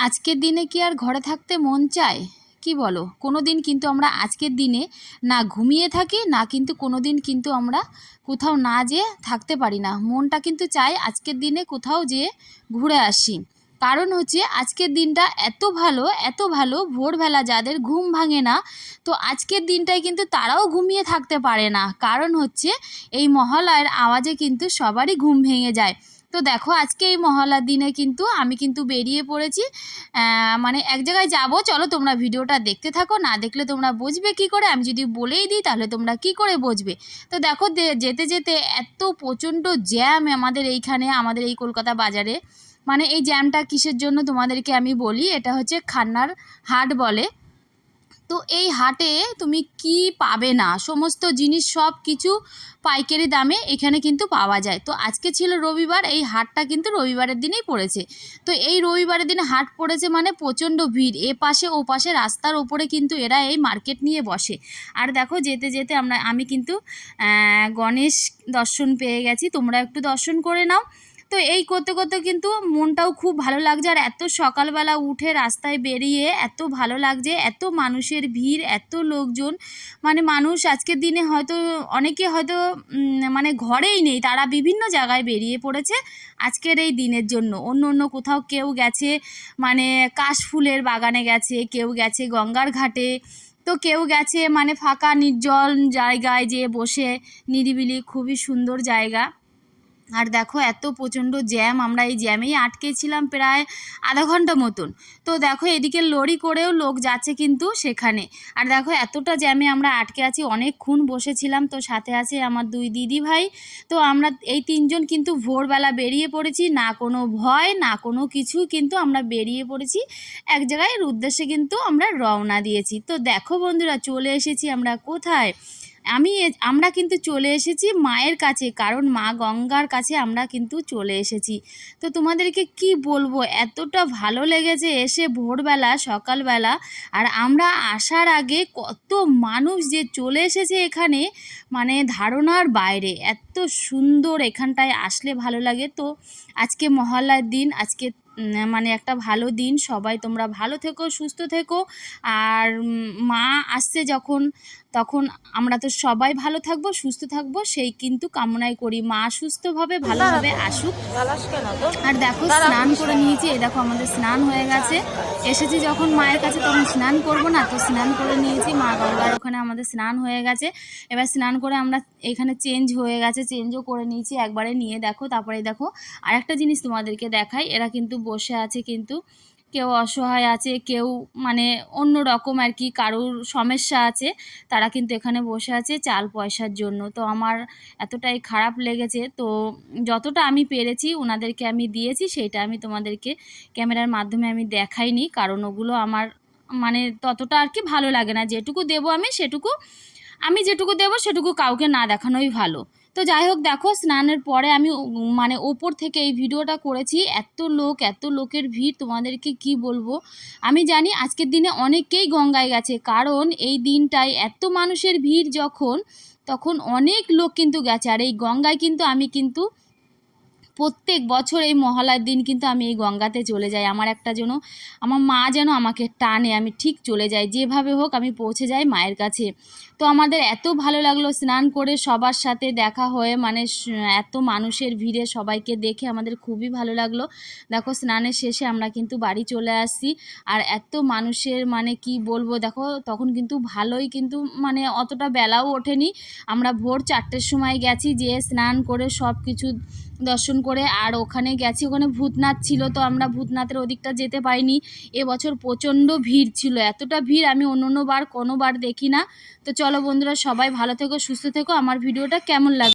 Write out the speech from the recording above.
আজকের দিনে কি আর ঘরে থাকতে মন চায়? কি বলো? কোনো দিন কিন্তু আমরা আজকের দিনে না ঘুমিয়ে থাকি, না কিন্তু কোনো দিন কিন্তু আমরা কোথাও না যেয়ে থাকতে পারি না। মনটা কিন্তু চায় আজকের দিনে কোথাও যেয়ে ঘুরে আসি। কারণ হচ্ছে আজকের দিনটা এত ভালো ভোরবেলা যাদের ঘুম ভাঙে না, তো আজকের দিনটায় কিন্তু তারাও ঘুমিয়ে থাকতে পারে না। কারণ হচ্ছে এই মহালয়ার আওয়াজে কিন্তু সবারই ঘুম ভেঙে যায়। তো দেখো আজকে এই মহালয়ার দিনে কিন্তু আমি কিন্তু বেরিয়ে পড়েছি, মানে এক জায়গায় যাব। চলো তোমরা ভিডিওটা দেখতে থাকো, না দেখলে তোমরা বুঝবে কি করে? আমি যদি বলেই দিই তাহলে তোমরা কি করে বুঝবে? তো দেখো যেতে যেতে এত প্রচণ্ড জ্যাম আমাদের এইখানে, আমাদের এই কলকাতা বাজারে। মানে এই জ্যামটা কিসের জন্য তোমাদেরকে আমি বলি, এটা হচ্ছে খান্নার হাট বলে। তো এই হাটে তুমি কি পাবে না, সমস্ত জিনিস সব কিছু পাইকারি দামে এখানে কিন্তু পাওয়া যায়। তো আজকে ছিল রবিবার, এই হাটটা কিন্তু রবিবারের দিনেই পড়েছে। তো এই রবিবারের দিনে হাট পড়েছে মানে প্রচণ্ড ভিড়, এ পাশে ও পাশে রাস্তার ওপরে কিন্তু এরা এই মার্কেট নিয়ে বসে। আর দেখো যেতে যেতে আমি কিন্তু গণেশ দর্শন পেয়ে গেছি, তোমরা একটু দর্শন করে নাও। তো এই করতে করতে কিন্তু মনটাও খুব ভালো লাগছে। আর এত সকালবেলা উঠে রাস্তায় বেরিয়ে এত ভালো লাগছে, এত মানুষের ভিড়, এত লোকজন। মানে মানুষ আজকের দিনে হয়তো অনেকে হয়তো মানে ঘরেই নেই, তারা বিভিন্ন জায়গায় বেরিয়ে পড়েছে আজকের এই দিনের জন্য। অন্য অন্য কোথাও কেউ গেছে মানে কাশফুলের বাগানে গেছে, কেউ গেছে গঙ্গার ঘাটে, তো কেউ গেছে মানে ফাঁকা নির্জন জায়গায় যেয়ে বসে নিরিবিলি, খুবই সুন্দর জায়গা। আর দেখো এত প্রচণ্ড জ্যাম, আমরা এই জ্যামেই আটকেছিলাম প্রায় আধা ঘন্টা মতন। তো দেখো এদিকে লরি করেও লোক যাচ্ছে কিন্তু সেখানে। আর দেখো এতটা জ্যামে আমরা আটকে আছি, অনেকক্ষণ বসেছিলাম। তো সাথে আছে আমার দুই দিদি ভাই। তো আমরা এই তিনজন কিন্তু ভোরবেলা বেরিয়ে পড়েছি, না কোনো ভয় না কোনো কিছু, কিন্তু আমরা বেরিয়ে পড়েছি এক জায়গায় উদ্দেশ্যে, কিন্তু আমরা রওনা দিয়েছি। তো দেখো বন্ধুরা চলে এসেছি আমরা কোথায়, আমরা কিন্তু চলে এসেছি মায়ের কাছে, কারণ মা গঙ্গার কাছে আমরা কিন্তু চলে এসেছি। তো তোমাদেরকে কি বলবো, এতটা ভালো লেগেছে এসে ভোরবেলা সকালবেলা। আর আমরা আসার আগে কত মানুষ যে চলে এসেছে এখানে, মানে ধারণার বাইরে। এত সুন্দর, এখানটায় আসলে ভালো লাগে। তো আজকে মহালয়ার দিন, আজকে মানে একটা ভালো দিন। সবাই তোমরা ভালো থেকো, সুস্থ থেকো। আর মা আসছে যখন, তখন আমরা তো সবাই ভালো থাকবো, সুস্থ থাকবো, সেই কিন্তু কামনাই করি মা সুস্থভাবে ভালোভাবে আসুক। আর দেখো স্নান করে নিয়েছি, এই দেখো আমাদের স্নান হয়ে গেছে। এসেছি যখন মায়ের কাছে তখন স্নান করব না, তো স্নান করে নিয়েছি, মা গঙ্গার ওখানে আমাদের স্নান হয়ে গেছে। এবার স্নান করে আমরা এখানে চেঞ্জ হয়ে গেছে, চেঞ্জও করে নিয়েছি একবারে নিয়ে। দেখো তারপরে দেখো আরেকটা জিনিস তোমাদেরকে দেখাই, এরা কিন্তু বসে আছে, কিন্তু কেউ অসহায় আছে, কেউ মানে অন্য রকম আর কি, কারোর সমস্যা আছে, তারা কিন্তু এখানে বসে আছে চাল পয়সার জন্য। তো আমার এতটাই খারাপ লেগেছে, তো যতটা আমি পেরেছি ওনাদেরকে আমি দিয়েছি, সেইটা আমি তোমাদেরকে ক্যামেরার মাধ্যমে আমি দেখাইনি, কারণ ওগুলো আমার মানে ততটা আর কি ভালো লাগে না। যেটুকু দেবো আমি যেটুকু দেবো সেটুকু কাউকে না দেখানোই ভালো। তো যাই হোক দেখো স্নানের পরে আমি মানে ওপর থেকে এই ভিডিওটা করেছি, এত লোকের ভিড় তোমাদেরকে কি বলবো। আমি জানি আজকের দিনে অনেকেই গঙ্গায় গেছে, কারণ এই দিনটায় এত মানুষের ভিড় যখন, তখন অনেক লোক কিন্তু গেছে। আর এই গঙ্গায় কিন্তু আমি কিন্তু প্রত্যেক বছর এই মহালয়ার দিন কিন্তু আমি এই গঙ্গাতে চলে যাই। আমার মা যেন আমাকে টানে, আমি ঠিক চলে যাই, যেভাবে হোক আমি পৌঁছে যাই মায়ের কাছে। তো আমাদের এত ভালো লাগলো স্নান করে সবার সাথে দেখা হয়ে, মানে এত মানুষের ভিড়ে সবাইকে দেখে আমাদের খুবই ভালো লাগলো। দেখো স্নানের শেষে আমরা কিন্তু বাড়ি চলে আসছি। আর এত মানুষের মানে কি বলবো, দেখো তখন কিন্তু ভালোই, কিন্তু মানে অতটা বেলাও ওঠেনি। আমরা ভোর 4টের সময় গেছি, যেয়ে স্নান করে সব কিছু দর্শন করে আর ওখানে গেছি, ওখানে ভূতনাথ ছিল, তো আমরা ভূতনাথের ওদিকটা যেতে পারিনি। এবছর প্রচণ্ড ভিড় ছিল, এতটা ভিড় আমি অন্য কোনোবার দেখি না। তো চলো বন্ধুরা সবাই ভালো থেকো, সুস্থ থেকো। আমার ভিডিওটা কেমন লাগে